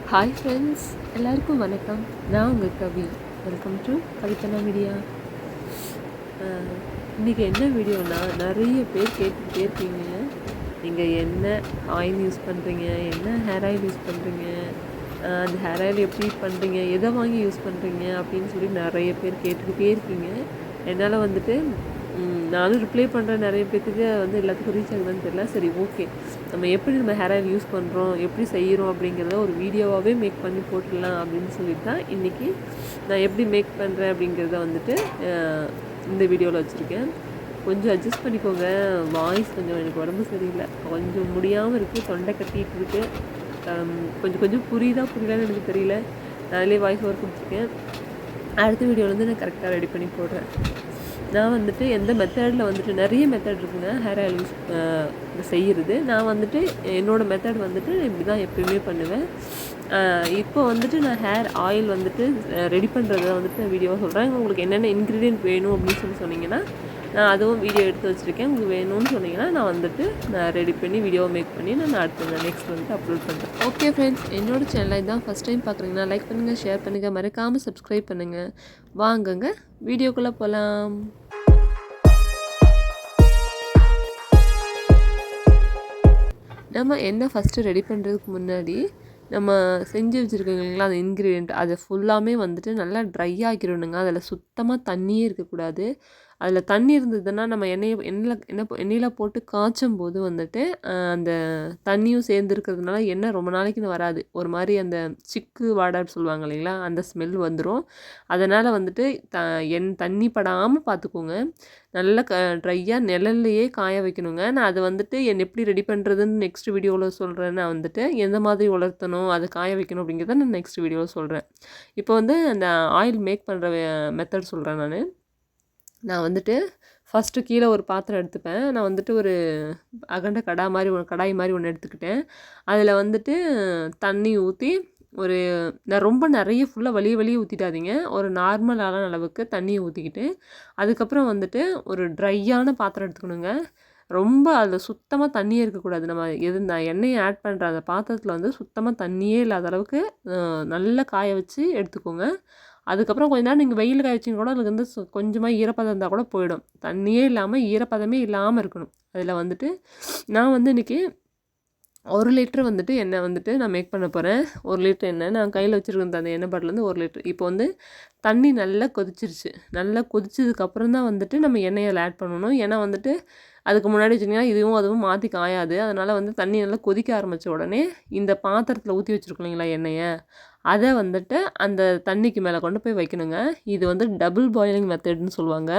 Hi friends, எல்லாருக்கும் வணக்கம். நான் உங்கள் Kavi. Welcome to Kavithana media. இன்றைக்கி என்ன வீடியோனா, நிறைய பேர் கேட்டுகிட்டே இருக்கீங்க, நீங்கள் என்ன ஆயில் யூஸ் பண்ணுறீங்க, என்ன ஹேர் ஆயில் யூஸ் பண்ணுறீங்க, அந்த ஹேர் ஆயில் எப்படி பண்ணுறீங்க, எதை வாங்கி யூஸ் பண்ணுறீங்க அப்படின்னு சொல்லி நிறைய பேர் கேட்டுக்கிட்டே இருக்கீங்க. என்னால் வந்துட்டு நானும் ரிப்ளை பண்ணுறேன். நிறைய பேர்த்துக்கு எல்லாத்துக்கும் ரீச் ஆகுதுன்னு தெரியல. சரி, ஓகே, நம்ம ஹேர் ஆயில் யூஸ் பண்ணுறோம், எப்படி செய்கிறோம் அப்படிங்கிறத ஒரு வீடியோவாகவே மேக் பண்ணி போட்டுடலாம் அப்படின்னு சொல்லிட்டு தான் இன்றைக்கி நான் எப்படி மேக் பண்ணுறேன் அப்படிங்கிறத வந்துட்டு இந்த வீடியோவில் வச்சுருக்கேன். கொஞ்சம் அட்ஜஸ்ட் பண்ணிக்கோங்க. வாய்ஸ் கொஞ்சம் எனக்கு உடம்பு சரியில்லை, கொஞ்சம் முடியாமல் இருக்குது, தொண்டை கட்டிகிட்டு இருக்குது. கொஞ்சம் புரியலான்னு எனக்கு தெரியல. நான் அதிலே வாய்ஸ் ஓவர் கொடுத்துருக்கேன். அடுத்த வீடியோவில் நான் கரெக்டாக ரெடி பண்ணி போடுறேன். நான் வந்துட்டு எந்த மெத்தடில் வந்துட்டு நிறைய மெத்தட் இருக்குங்க ஹேர் ஆயில் யூஸ் செய்கிறது. நான் வந்துட்டு என்னோடய மெத்தட் வந்துட்டு இப்படி தான் எப்பயுமே பண்ணுவேன். இப்போ வந்துட்டு நான் ஹேர் ஆயில் வந்துட்டு ரெடி பண்ணுறத வந்துட்டு நான் வீடியோவாக சொல்கிறேன். உங்களுக்கு என்னென்ன இன்க்ரீடியன்ட் வேணும் அப்படின்னு சொன்னீங்கன்னா நான் அதுவும் வீடியோ எடுத்து வச்சுருக்கேன். உங்களுக்கு வேணும்னு சொன்னீங்கன்னா நான் ரெடி பண்ணி வீடியோ மேக் பண்ணி நான் அடுத்த நெக்ஸ்ட் வந்துட்டு அப்லோட் பண்ணுறேன். ஓகே ஃப்ரெண்ட்ஸ், என்னோடய சேனலை தான் ஃபஸ்ட் டைம் பார்க்குறீங்கன்னா லைக் பண்ணுங்கள், ஷேர் பண்ணுங்கள், மறக்காமல் சப்ஸ்கிரைப் பண்ணுங்கள். வாங்குங்க வீடியோக்குள்ளே போகலாம். நம்ம என்ன ஃபஸ்ட்டு ரெடி பண்ணுறதுக்கு முன்னாடி நம்ம செஞ்சு வச்சுருக்கோங்களா அந்த இன்க்ரீடியண்ட் அதை ஃபுல்லாமே வந்துட்டு நல்லா ட்ரை ஆக்கிடணுங்க. அதில் சுத்தமாக தண்ணியே இருக்கக்கூடாது. அதில் தண்ணி இருந்ததுன்னா நம்ம எண்ணெயில் போட்டு காய்ச்சும் போது வந்துட்டு அந்த தண்ணியும் சேர்ந்துருக்கிறதுனால எண்ணெய் ரொம்ப நாளைக்குன்னு வராது. ஒரு மாதிரி அந்த சிக்கு வாடான்னு சொல்லுவாங்க இல்லைங்களா, அந்த ஸ்மெல் வந்துடும். அதனால் வந்துட்டு தண்ணி படாமல் பார்த்துக்கோங்க. நல்லா ட்ரையாக நிழல்லையே காய வைக்கணுங்க. நான் அது வந்துட்டு எப்படி ரெடி பண்ணுறதுன்னு நெக்ஸ்ட் வீடியோவில் சொல்கிறேன். நான் வந்துட்டு எந்த மாதிரி உலர்த்தணும், அதை காய வைக்கணும் அப்படிங்கிறத நான் நெக்ஸ்ட் வீடியோவில் சொல்கிறேன். இப்போ அந்த ஆயில் மேக் பண்ணுற மெத்தட் சொல்கிறேன். நான் வந்துட்டு ஃபஸ்ட்டு கீழே ஒரு பாத்திரம் எடுத்துப்பேன். நான் வந்துட்டு ஒரு அகண்ட கடாய் மாதிரி ஒன்று எடுத்துக்கிட்டேன். அதில் வந்துட்டு தண்ணி ஊற்றி நான் ரொம்ப நிறைய ஃபுல்லாக வலிய ஊற்றிட்டாதீங்க. ஒரு நார்மலான அளவுக்கு தண்ணியை ஊற்றிக்கிட்டு அதுக்கப்புறம் வந்துட்டு ஒரு ட்ரையான பாத்திரம் எடுத்துக்கணுங்க. ரொம்ப அதில் சுத்தமாக தண்ணியே இருக்கக்கூடாது. நான் எண்ணெயை ஆட் பண்ணுற அந்த பாத்திரத்தில் சுத்தமாக தண்ணியே இல்லாத அளவுக்கு நல்லா காய வச்சு எடுத்துக்கோங்க. அதுக்கப்புறம் கொஞ்ச நேரம் நீங்கள் வெயில் காய வச்சிங்க கூட அதுக்கு கொஞ்சமாக ஈரப்பதம் இருந்தால் கூட போயிடும். தண்ணியே இல்லாமல் ஈரப்பதமே இல்லாமல் இருக்கணும். அதில் வந்துட்டு நான் இன்றைக்கி 1 லிட்ரு வந்துட்டு எண்ணெய் நான் மேக் பண்ண போகிறேன். 1 லிட்ரு எண்ணெய் நான் கையில் வச்சுருக்கேன். அந்த எண்ணெய் பாட்டிலேருந்து 1 லிட்ரு. இப்போ தண்ணி நல்லா கொதிச்சிருச்சு. நல்லா கொதிச்சதுக்கப்புறம் தான் நம்ம எண்ணெயில் ஆட் பண்ணணும். ஏன்னா அதுக்கு முன்னாடி வச்சிங்கன்னா இதுவும் அதுவும் மாற்றி காயாது. அதனால் தண்ணி நல்லா கொதிக்க ஆரம்பித்த உடனே இந்த பாத்திரத்தில் ஊற்றி வச்சுருக்கோம் இல்லைங்களா எண்ணெயை, அதை அந்த தண்ணிக்கு மேலே கொண்டு போய் வைக்கணுங்க. இது டபுள் பாயிலிங் மெத்தட்னு சொல்லுவாங்க.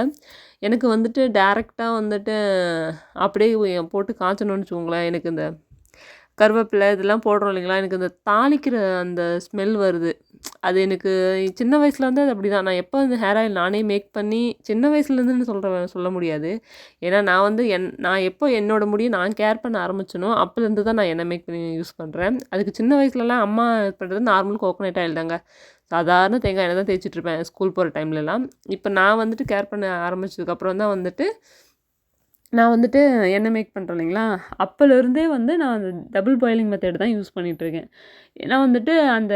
எனக்கு டேரெக்டாக அப்படியே போட்டு காய்ச்சணும்னு வச்சுக்கோங்களேன். எனக்கு இந்த கருவேப்பிலை இதெல்லாம் போடுறோம் இல்லைங்களா, எனக்கு இந்த தாளிக்கிற அந்த ஸ்மெல் வருது. அது எனக்கு சின்ன வயசுலேருந்து அது அப்படி தான். நான் எப்போ அந்த ஹேர் ஆயில் நானே மேக் பண்ணி சின்ன வயசுலேருந்துன்னு சொல்ல முடியாது. ஏன்னா நான் எப்போ என்னோடய முடியை நான் கேர் பண்ண ஆரம்பிச்சனோ அப்போலேருந்து தான் நான் எண்ணெய் மேக் பண்ணி யூஸ் பண்ணுறேன். அதுக்கு சின்ன வயசுலலாம் அம்மா பண்ணுறது நார்மல் கோகோனட் ஆயில் தாங்க. சாதாரண தேங்காய் எண்ணெய் தான் தேய்ச்சிட்ருப்பேன் ஸ்கூல் போகிற டைம்லலாம். இப்போ நான் கேர் பண்ண ஆரம்பித்ததுக்கப்புறம் தான் நான் எண்ணெய் மேக் பண்ணுறேன் இல்லைங்களா, அப்போலேருந்தே நான் அந்த டபுள் பாயிலிங் மெத்தட் தான் யூஸ் பண்ணிகிட்ருக்கேன். ஏன்னா அந்த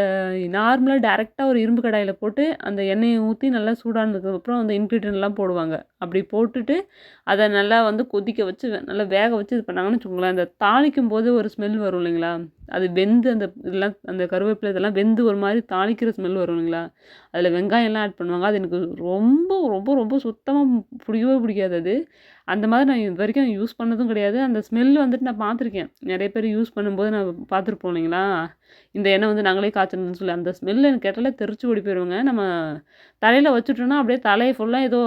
நார்மலாக டேரெக்டாக ஒரு இரும்பு கடாயில் போட்டு அந்த எண்ணெயை ஊற்றி நல்லா சூடானதுக்கப்புறம் அந்த இன்க்ரீடியன்ட்லாம் போடுவாங்க. அப்படி போட்டுட்டு அதை நல்லா கொதிக்க வச்சு நல்லா வேக வச்சு இது பண்ணாங்கன்னு வச்சுக்கோங்களேன், அந்த தாளிக்கும் போது ஒரு ஸ்மெல் வரும் இல்லைங்களா, அது வெந்து அந்த கருவேப்பிலை இதெல்லாம் வெந்து ஒரு மாதிரி தாளிக்கிற ஸ்மெல் வரும் இல்லைங்களா, அதில் வெங்காயம்லாம் ஆட் பண்ணுவாங்க. அது எனக்கு ரொம்ப ரொம்ப ரொம்ப சுத்தமாக பிடிக்காது. அது அந்த மாதிரி நான் இது வரைக்கும் யூஸ் பண்ணதும் கிடையாது. அந்த ஸ்மெல் நான் பார்த்துருக்கேன். நிறைய பேர் யூஸ் பண்ணும்போது நான் பார்த்துருப்போம் இல்லைங்களா, இந்த எண்ணெய் நாங்களே காய்ச்சணும்னு சொல்லி அந்த ஸ்மெல் எனக்கு கேட்டாலே தெரிச்சு ஓடி போயிடுவோங்க. நம்ம தலையில் வச்சுட்டோன்னா அப்படியே தலையை ஃபுல்லாக ஏதோ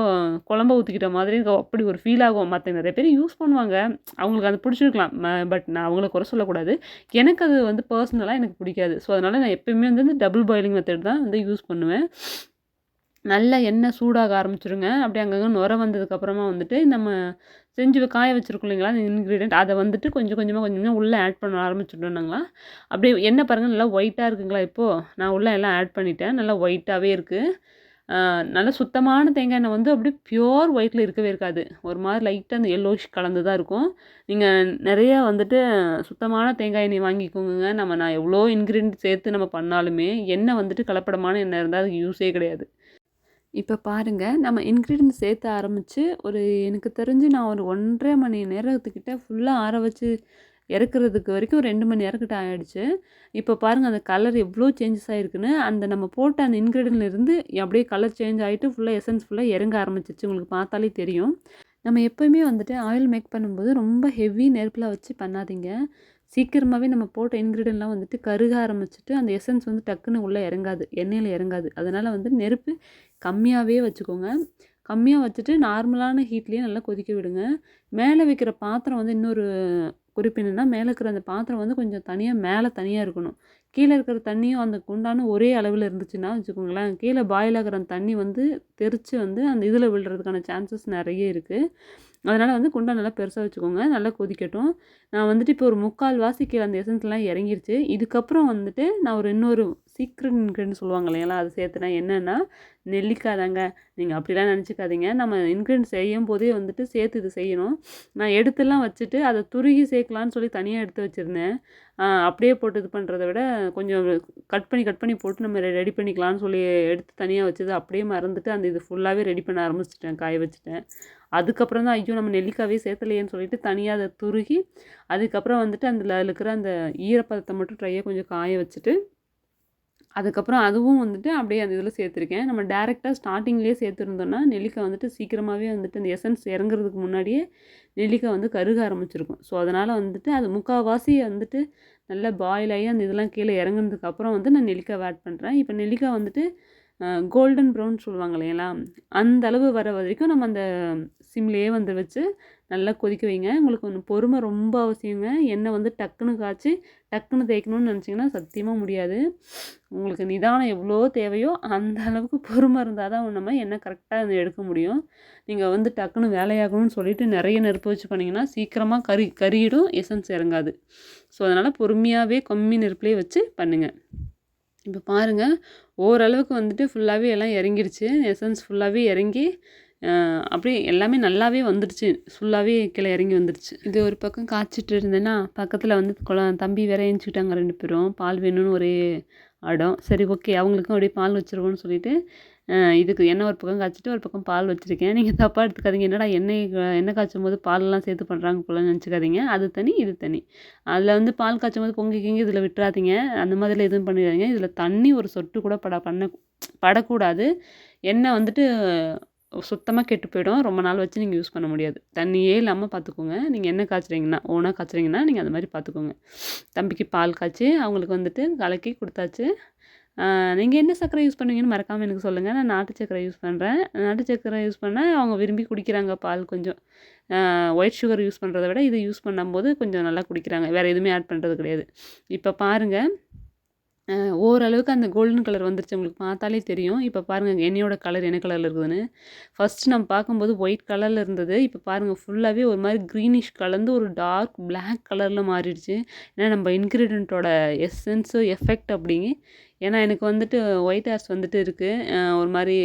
குழம்ப ஊற்றிக்கிட்ட மாதிரி அப்படி ஒரு ஃபீல் ஆகும். மற்ற நிறைய பேர் யூஸ் பண்ணுவாங்க, அவங்களுக்கு அது பிடிச்சிருக்கலாம். பட் நான் அவங்கள குறை சொல்லக்கூடாது. எனக்கு அது பர்சனலாக எனக்கு பிடிக்காது. ஸோ அதனால் நான் எப்போயுமே இந்த டபுள் பாயிலிங் மெத்தட் தான் யூஸ் பண்ணுவேன். நல்லா எண்ணெய் சூடாக ஆரம்பிச்சிருங்க. அப்படியே அங்கங்கே நுரை வந்ததுக்கப்புறமா நம்ம செஞ்சு காய வச்சுருக்கோம் இல்லைங்களா அந்த இன்க்ரீடியன்ட், அதை கொஞ்சம் கொஞ்சமாக உள்ளே ஆட் பண்ண ஆரம்பிச்சுட்டோம்னாங்களா, அப்படியே எண்ணெய் பாருங்கள் நல்லா ஒயிட்டாக இருக்குங்களா. இப்போது நான் உள்ளே எல்லாம் ஆட் பண்ணிட்டேன். நல்லா ஒயிட்டாகவே இருக்குது. நல்ல சுத்தமான தேங்காய் எண்ணெய் வந்து அப்படியே பியூர் ஒயிட்டில் இருக்கவே இருக்காது. ஒரு மாதிரி லைட்டாக அந்த எல்லோயிஷ் கலந்து தான் இருக்கும். நீங்கள் நிறையா வந்துட்டு சுத்தமான தேங்காய் எண்ணெய் வாங்கிக்கோங்க. நான் எவ்வளோ இன்க்ரீடியன்ட் சேர்த்து நம்ம பண்ணாலுமே எண்ணெய் வந்துட்டு கலப்படமான எண்ணெய் இருந்தால் அதுக்கு யூஸே கிடையாது. இப்போ பாருங்கள், நம்ம இன்க்ரீடியன்ட் சேர்த்து ஆரம்பித்து எனக்கு தெரிஞ்சு நான் ஒரு 1.5 மணி நேரத்துக்கிட்ட ஃபுல்லாக ஆற வச்சு இறக்குறதுக்கு வரைக்கும் 2 மணி நேரம் கிட்ட ஆகிடுச்சு. இப்போ பாருங்கள் அந்த கலர் எவ்வளோ சேஞ்சஸ் ஆகிருக்குன்னு. அந்த நம்ம போட்ட அந்த இன்க்ரீடியன்ட்லேருந்து அப்படியே கலர் சேஞ்ச் ஆகிட்டு ஃபுல்லாக எசன்ஸ் ஃபுல்லாக இறங்க ஆரம்பிச்சிச்சு. உங்களுக்கு பார்த்தாலே தெரியும். நம்ம எப்போயுமே வந்துட்டு ஆயில் மேக் பண்ணும்போது ரொம்ப ஹெவி நெருப்பில் வச்சு பண்ணாதீங்க. சீக்கிரமாகவே நம்ம போட்ட இன்க்ரீடியன்ட்லாம் வந்துட்டு கருக ஆரம்பிச்சுட்டு அந்த எசன்ஸ் வந்து டக்குன்னு உள்ளே இறங்காது, எண்ணெயில் இறங்காது. அதனால் வந்து நெருப்பு கம்மியாகவே வச்சுக்கோங்க. கம்மியாக வச்சுட்டு நார்மலான ஹீட்லேயே நல்லா கொதிக்க விடுங்க. மேலே வைக்கிற பாத்திரம் வந்து இன்னொரு குறிப்பு என்னென்னா, மேலே இருக்கிற அந்த பாத்திரம் வந்து கொஞ்சம் மேலே தனியாக இருக்கணும். கீழே இருக்கிற தண்ணியும் அந்த குண்டானும் ஒரே அளவில் இருந்துச்சுன்னா வச்சுக்கோங்களேன், கீழே பாயில் ஆகிற அந்த தண்ணி வந்து தெரித்து வந்து அந்த இதில் விழுறதுக்கான சான்சஸ் நிறைய இருக்குது. அதனால் வந்து குண்டான் நல்லா பெருசாக வச்சுக்கோங்க. நல்லா கொதிக்கட்டும். நான் வந்துட்டு இப்போ ஒரு 3/4 கீழே அந்த எசன்ஸ்லாம் இறங்கிருச்சு. இதுக்கப்புறம் வந்துட்டு நான் இன்னொரு சீக்ரெட் இன்க்ரீடியன்ட் சொல்லுவாங்க இல்லைங்களா, அது சேர்த்துனேன். என்னென்னா நெல்லிக்காய் தாங்க. நீங்கள் அப்படிலாம் நினச்சிக்காதீங்க. நம்ம இன்க்ரீடியன்ட் செய்யும் போதே வந்துட்டு சேர்த்து இது செய்யணும். நான் எடுத்துலாம் வச்சுட்டு அதை துருகி சேர்க்கலான்னு சொல்லி தனியாக எடுத்து வச்சுருந்தேன். அப்படியே போட்டு இது பண்ணுறத விட கொஞ்சம் கட் பண்ணி போட்டு நம்ம ரெடி பண்ணிக்கலான்னு சொல்லி எடுத்து தனியாக வச்சது அப்படியே மறந்துட்டு அந்த இது ஃபுல்லாகவே ரெடி பண்ண ஆரம்பிச்சிட்டேன், காய வச்சுட்டேன். அதுக்கப்புறம் தான் ஐயோ நம்ம நெல்லிக்காவே சேர்த்தலையேன்னு சொல்லிட்டு தனியாக அதை துருகி அதுக்கப்புறம் வந்துட்டு அதில் இருக்கிற அந்த ஈரப்பதத்தை மட்டும் ட்ரையாக கொஞ்சம் காய வச்சுட்டு அதுக்கப்புறம் அதுவும் வந்துட்டு அப்படியே அந்த இதில் சேர்த்துருக்கேன். நம்ம டேரெக்டாக ஸ்டார்டிங்லேயே சேர்த்துருந்தோன்னா நெல்லிக்காய் வந்துட்டு சீக்கிரமாகவே வந்துட்டு அந்த எசன்ஸ் இறங்குறதுக்கு முன்னாடியே நெல்லிக்காய் வந்து கருக ஆரம்பிச்சிருக்கும். ஸோ அதனால் வந்துட்டு அது 3/4 வந்துட்டு நல்லா பாயில் ஆகி அந்த இதெல்லாம் கீழே இறங்குனதுக்கப்புறம் வந்து நான் நெல்லிக்காய் ஆட் பண்ணுறேன். இப்போ நெல்லிக்காய் வந்துட்டு கோல்டன் ப்ரௌன் சொல்லுவாங்க இல்லைங்களா, அந்த அளவு வர வரைக்கும் நம்ம அந்த சிம்லேயே வந்து வச்சு நல்லா கொதிக்க வைங்க. உங்களுக்கு ஒன்று பொறுமை ரொம்ப அவசியங்க. எண்ணெய் வந்து டக்குன்னு காய்ச்சி டக்குன்னு தேய்க்கணும்னு நினச்சிங்கன்னா சத்தியமாக முடியாது. உங்களுக்கு நிதானம் எவ்வளோ தேவையோ அந்த அளவுக்கு பொறுமை இருந்தால் தான் நம்ம எண்ணெய் கரெக்டாக எடுக்க முடியும். நீங்கள் வந்து டக்குன்னு வேலையாகணும்னு சொல்லிட்டு நிறைய நெருப்பு வச்சு பண்ணிங்கன்னா சீக்கிரமாக கறியிடும், எசன்ஸ் இறங்காது. ஸோ அதனால் பொறுமையாகவே கம்மி நெருப்புலேயே வச்சு பண்ணுங்கள். இப்போ பாருங்கள், ஓரளவுக்கு வந்துட்டு ஃபுல்லாகவே எல்லாம் இறங்கிடுச்சு. எசன்ஸ் ஃபுல்லாகவே இறங்கி அப்படியே எல்லாமே நல்லாவே வந்துடுச்சு. ஃபுல்லாகவே கீழே இறங்கி வந்துடுச்சு. இது ஒரு பக்கம் காய்ச்சிட்டு இருந்தேன்னா பக்கத்தில் வந்து தம்பி வேற ஏஞ்சிக்கிட்டாங்க 2 பேரும். பால் வேணும்னு ஒரே அடம். சரி ஓகே, அவங்களுக்கும் அப்படியே பால் வச்சுருவோன்னு சொல்லிட்டு இதுக்கு எண்ணெய் ஒரு பக்கம் காய்ச்சிட்டு ஒரு பக்கம் பால் வச்சுருக்கேன். நீங்கள் தப்பாக எடுத்துக்காதீங்க. என்னடா எண்ணெய் காய்ச்சும் போது பாலெல்லாம் சேர்த்து பண்ணுறாங்க போலன்னு நினச்சிக்காதீங்க. அது தனி, இது தனி. அதில் வந்து பால் காய்ச்சும் போது பொங்கி இதில் விட்டுறாதீங்க. அந்த மாதிரிலாம் எதுவும் பண்ணிடாதீங்க. இதில் தண்ணி ஒரு சொட்டு கூட படக்கூடாது. எண்ணெய் வந்துட்டு சுத்தமாக கெட்டு போயிடும். ரொம்ப நாள் வச்சு நீங்கள் யூஸ் பண்ண முடியாது. தண்ணியே இல்லாமல் பார்த்துக்கோங்க. நீங்கள் எண்ணெய் காய்ச்சுறீங்கன்னா ஓனாக காய்ச்சுறீங்கன்னா நீங்கள் அந்த மாதிரி பார்த்துக்கோங்க. தம்பிக்கு பால் காய்ச்சி அவங்களுக்கு வந்துட்டு கலக்கி கொடுத்தாச்சு. நீங்கள் என்ன சர்க்கரை யூஸ் பண்ணுவீங்கன்னு மறக்காமல் எனக்கு சொல்லுங்கள். நான் நாட்டு சர்க்கரை யூஸ் பண்ணுறேன். நாட்டு சர்க்கரை யூஸ் பண்ணால் அவங்க விரும்பி குடிக்கிறாங்க பால். கொஞ்சம் ஒயிட் சுகர் யூஸ் பண்ணுறத விட இதை யூஸ் பண்ணும்போது கொஞ்சம் நல்லா குடிக்கிறாங்க. வேறு எதுவுமே ஆட் பண்ணுறது கிடையாது. இப்போ பாருங்கள், ஓரளவுக்கு அந்த கோல்டன் கலர் வந்துருச்சு. உங்களுக்கு பார்த்தாலே தெரியும். இப்போ பாருங்கள் எண்ணெயோட கலர் என்ன கலரில் இருக்குதுன்னு. ஃபஸ்ட்டு நம்ம பார்க்கும்போது ஒயிட் கலரில் இருந்தது. இப்போ பாருங்கள் ஃபுல்லாகவே ஒரு மாதிரி க்ரீனிஷ் கலந்து ஒரு டார்க் பிளாக் கலரில் மாறிடுச்சு. ஏன்னா நம்ம இன்க்ரீடியண்ட்டோட எசன்ஸு எஃபெக்ட் அப்படிங்க. ஏன்னா எனக்கு வந்துட்டு ஒயிட் ஹேர்ஸ் வந்துட்டு இருக்குது. ஒரு மாதிரி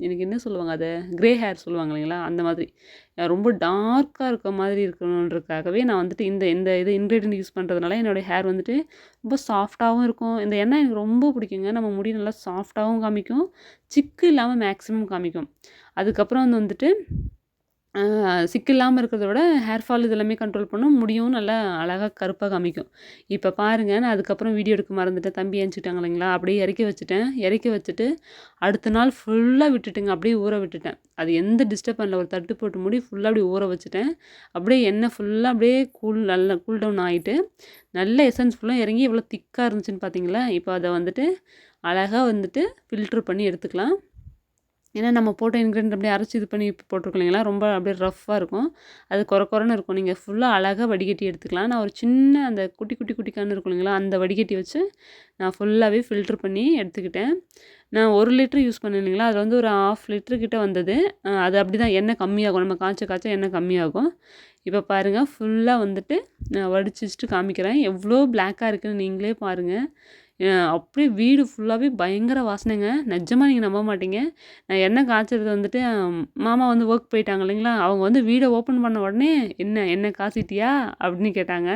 எனக்கு என்ன சொல்லுவாங்க அதை, க்ரே ஹேர் சொல்லுவாங்க இல்லைங்களா, அந்த மாதிரி ரொம்ப டார்க்காக இருக்க மாதிரி இருக்கணுன்றதுக்காகவே நான் வந்துட்டு இந்த இந்த இது இன்க்ரீடியன்ட் யூஸ் பண்ணுறதுனால என்னோடய ஹேர் வந்துட்டு ரொம்ப சாஃப்டாகவும் இருக்கும். இந்த எண்ணெய் எனக்கு ரொம்ப பிடிக்குங்க. நம்ம முடி நல்லா சாஃப்டாகவும் காமிக்கும், சிக்கு இல்லாமல் மேக்ஸிமம் காமிக்கும். அதுக்கப்புறம் வந்துட்டு சிக்கு இல்லாமல் இருக்கிறத விட ஹேர் ஃபால் இதெல்லாமே கண்ட்ரோல் பண்ணும். முடியும் நல்லா அழகாக கருப்பாக காமிக்கும். இப்போ பாருங்கள், நான் அதுக்கப்புறம் வீடியோ எடுக்க மறந்துட்டேன். தம்பி ஏஞ்சிட்டாங்க இல்லைங்களா, அப்படியே இறக்கி வச்சுட்டு அடுத்த நாள் ஃபுல்லாக விட்டுட்டுங்க. அப்படியே ஊற விட்டுட்டேன். அது எந்த டிஸ்டர்ப் பண்ணல. ஒரு தட்டு போட்டு மூடி ஃபுல்லாக அப்படியே ஊற வச்சுட்டேன். அப்படியே எண்ணெய் ஃபுல்லாக அப்படியே நல்லா கூல் டவுன் ஆகிட்டு நல்ல எசன்ஸ் ஃபுல்லாக இறங்கி எவ்வளோ திக்காக இருந்துச்சுன்னு பார்த்தீங்களா. இப்போ அதை வந்துட்டு அழகாக வந்துட்டு ஃபில்ட்ரு பண்ணி எடுத்துக்கலாம். ஏன்னா நம்ம போட்ட இன்க்ரீடியன்ட் அப்படியே அரைச்சி இது பண்ணி போட்டிருக்கோம் இல்லைங்களா, ரொம்ப அப்படியே ரஃப்பாக இருக்கும். அது கொரன்னு இருக்கும். நீங்கள் ஃபுல்லாக அழகாக வடிகட்டி எடுத்துக்கலாம். நான் ஒரு சின்ன அந்த குட்டி கேன் இருக்கும் இல்லைங்களா, அந்த வடிகட்டி வச்சு நான் ஃபுல்லாகவே ஃபில்ட்ரு பண்ணி எடுத்துக்கிட்டேன். நான் 1 லிட்டர் யூஸ் பண்ணேன் இல்லைங்களா, அதில் வந்து ஒரு 1/2 லிட்டர் கிட்ட வந்தது. அது அப்படி தான் எண்ணெய் கம்மியாகும். நம்ம காய்ச்ச எண்ணெய் கம்மியாகும். இப்போ பாருங்கள் ஃபுல்லாக வந்துட்டு நான் வடிச்சு வச்சுட்டு காமிக்கிறேன். எவ்வளோ பிளாக்காக இருக்குதுன்னு நீங்களே பாருங்கள். அப்படியே வீடு ஃபுல்லாகவே பயங்கர வாசனைங்க. நிஜமா நீங்க நம்ப மாட்டீங்க. நான் எண்ணெய் காய்ச்சறது வந்துட்டு மாமா வந்து ஒர்க் போயிட்டாங்க இல்லைங்களா, அவங்க வந்து வீட ஓப்பன் பண்ண உடனே, "என்ன எண்ணெய் காய்ச்சிட்டியா?" அப்படின்னு கேட்டாங்க.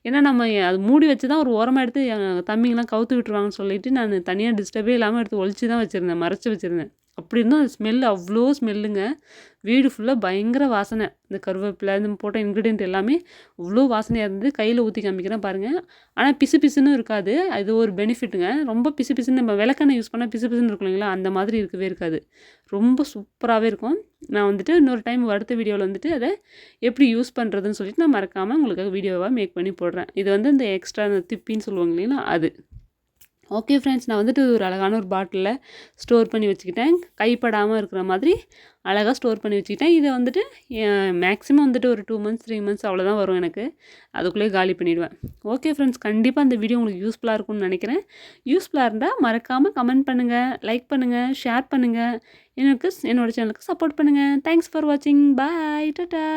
ஏன்னா நம்ம அது மூடி வச்சு தான் ஒரு ஓரமா எடுத்து தம்பிங்கலாம் கவுத்து விட்டுருவாங்கன்னு சொல்லிட்டு, நான் தனியா டிஸ்டர்பே இல்லாம எடுத்து ஒளிச்சு தான் வச்சிருந்தேன். மறைச்சு வச்சிருந்தேன். அப்படி இருந்தும் அந்த ஸ்மெல் அவ்ளோ ஸ்மெல்லுங்க. வீடு ஃபுல்லா பயங்கர வாசனை. இந்த கருவேப்பிலை, இந்த போட்ட இன்கிரீடியன்ட் எல்லாமே அவ்ளோ வாசனையா இருந்தது. கையில ஊத்தி காமிக்கிறேன் பாருங்க. ஆனா பிசு பிசுன்னு இருக்காது. அது ஒரு பெனிஃபிட்டுங்க. ரொம்ப பிசு பிசுன்னு நம்ம விளக்கெண்ணெய் யூஸ் பண்ணா பிசு பிசுன்னு இருக்கும் இல்லைங்களா, அந்த மாதிரி இருக்கவே இருக்காது. ரொம்ப சூப்பராவே இருக்கும். நான் வந்துட்டு இன்னொரு டைம் அடுத்த வீடியோல வந்துட்டு அத எப்படி யூஸ் பண்ணுறதுன்னு சொல்லிட்டு நான் மறக்காம உங்களுக்காக வீடியோவா மேக் பண்ணி போடுறேன். இது வந்து இந்த எக்ஸ்ட்ரா அந்த திப்பின்னு சொல்லுவாங்க இல்லைங்களா, அது. ஓகே ஃப்ரெண்ட்ஸ், நான் வந்துட்டு ஒரு அழகான ஒரு பாட்டிலில் ஸ்டோர் பண்ணி வச்சுக்கிட்டேன். கைப்படாமல் இருக்கிற மாதிரி அழகாக ஸ்டோர் பண்ணி வச்சுக்கிட்டேன். இதை வந்துட்டு மேக்ஸிமம் வந்துட்டு ஒரு 2 மந்த்ஸ் 3 மந்த்ஸ் அவ்வளோதான் வரும் எனக்கு. அதுக்குள்ளேயே காலி பண்ணிவிடுவேன். ஓகே ஃப்ரெண்ட்ஸ், கண்டிப்பாக இந்த வீடியோ உங்களுக்கு யூஸ்ஃபுல்லாக இருக்கும்னு நினைக்கிறேன். யூஸ்ஃபுல்லாக இருந்தால் மறக்காமல் கமெண்ட் பண்ணுங்கள், லைக் பண்ணுங்கள், ஷேர் பண்ணுங்கள். என்னோட சேனலுக்கு சப்போர்ட் பண்ணுங்கள். தேங்க்ஸ் ஃபார் வாட்சிங். பாய், டாடா.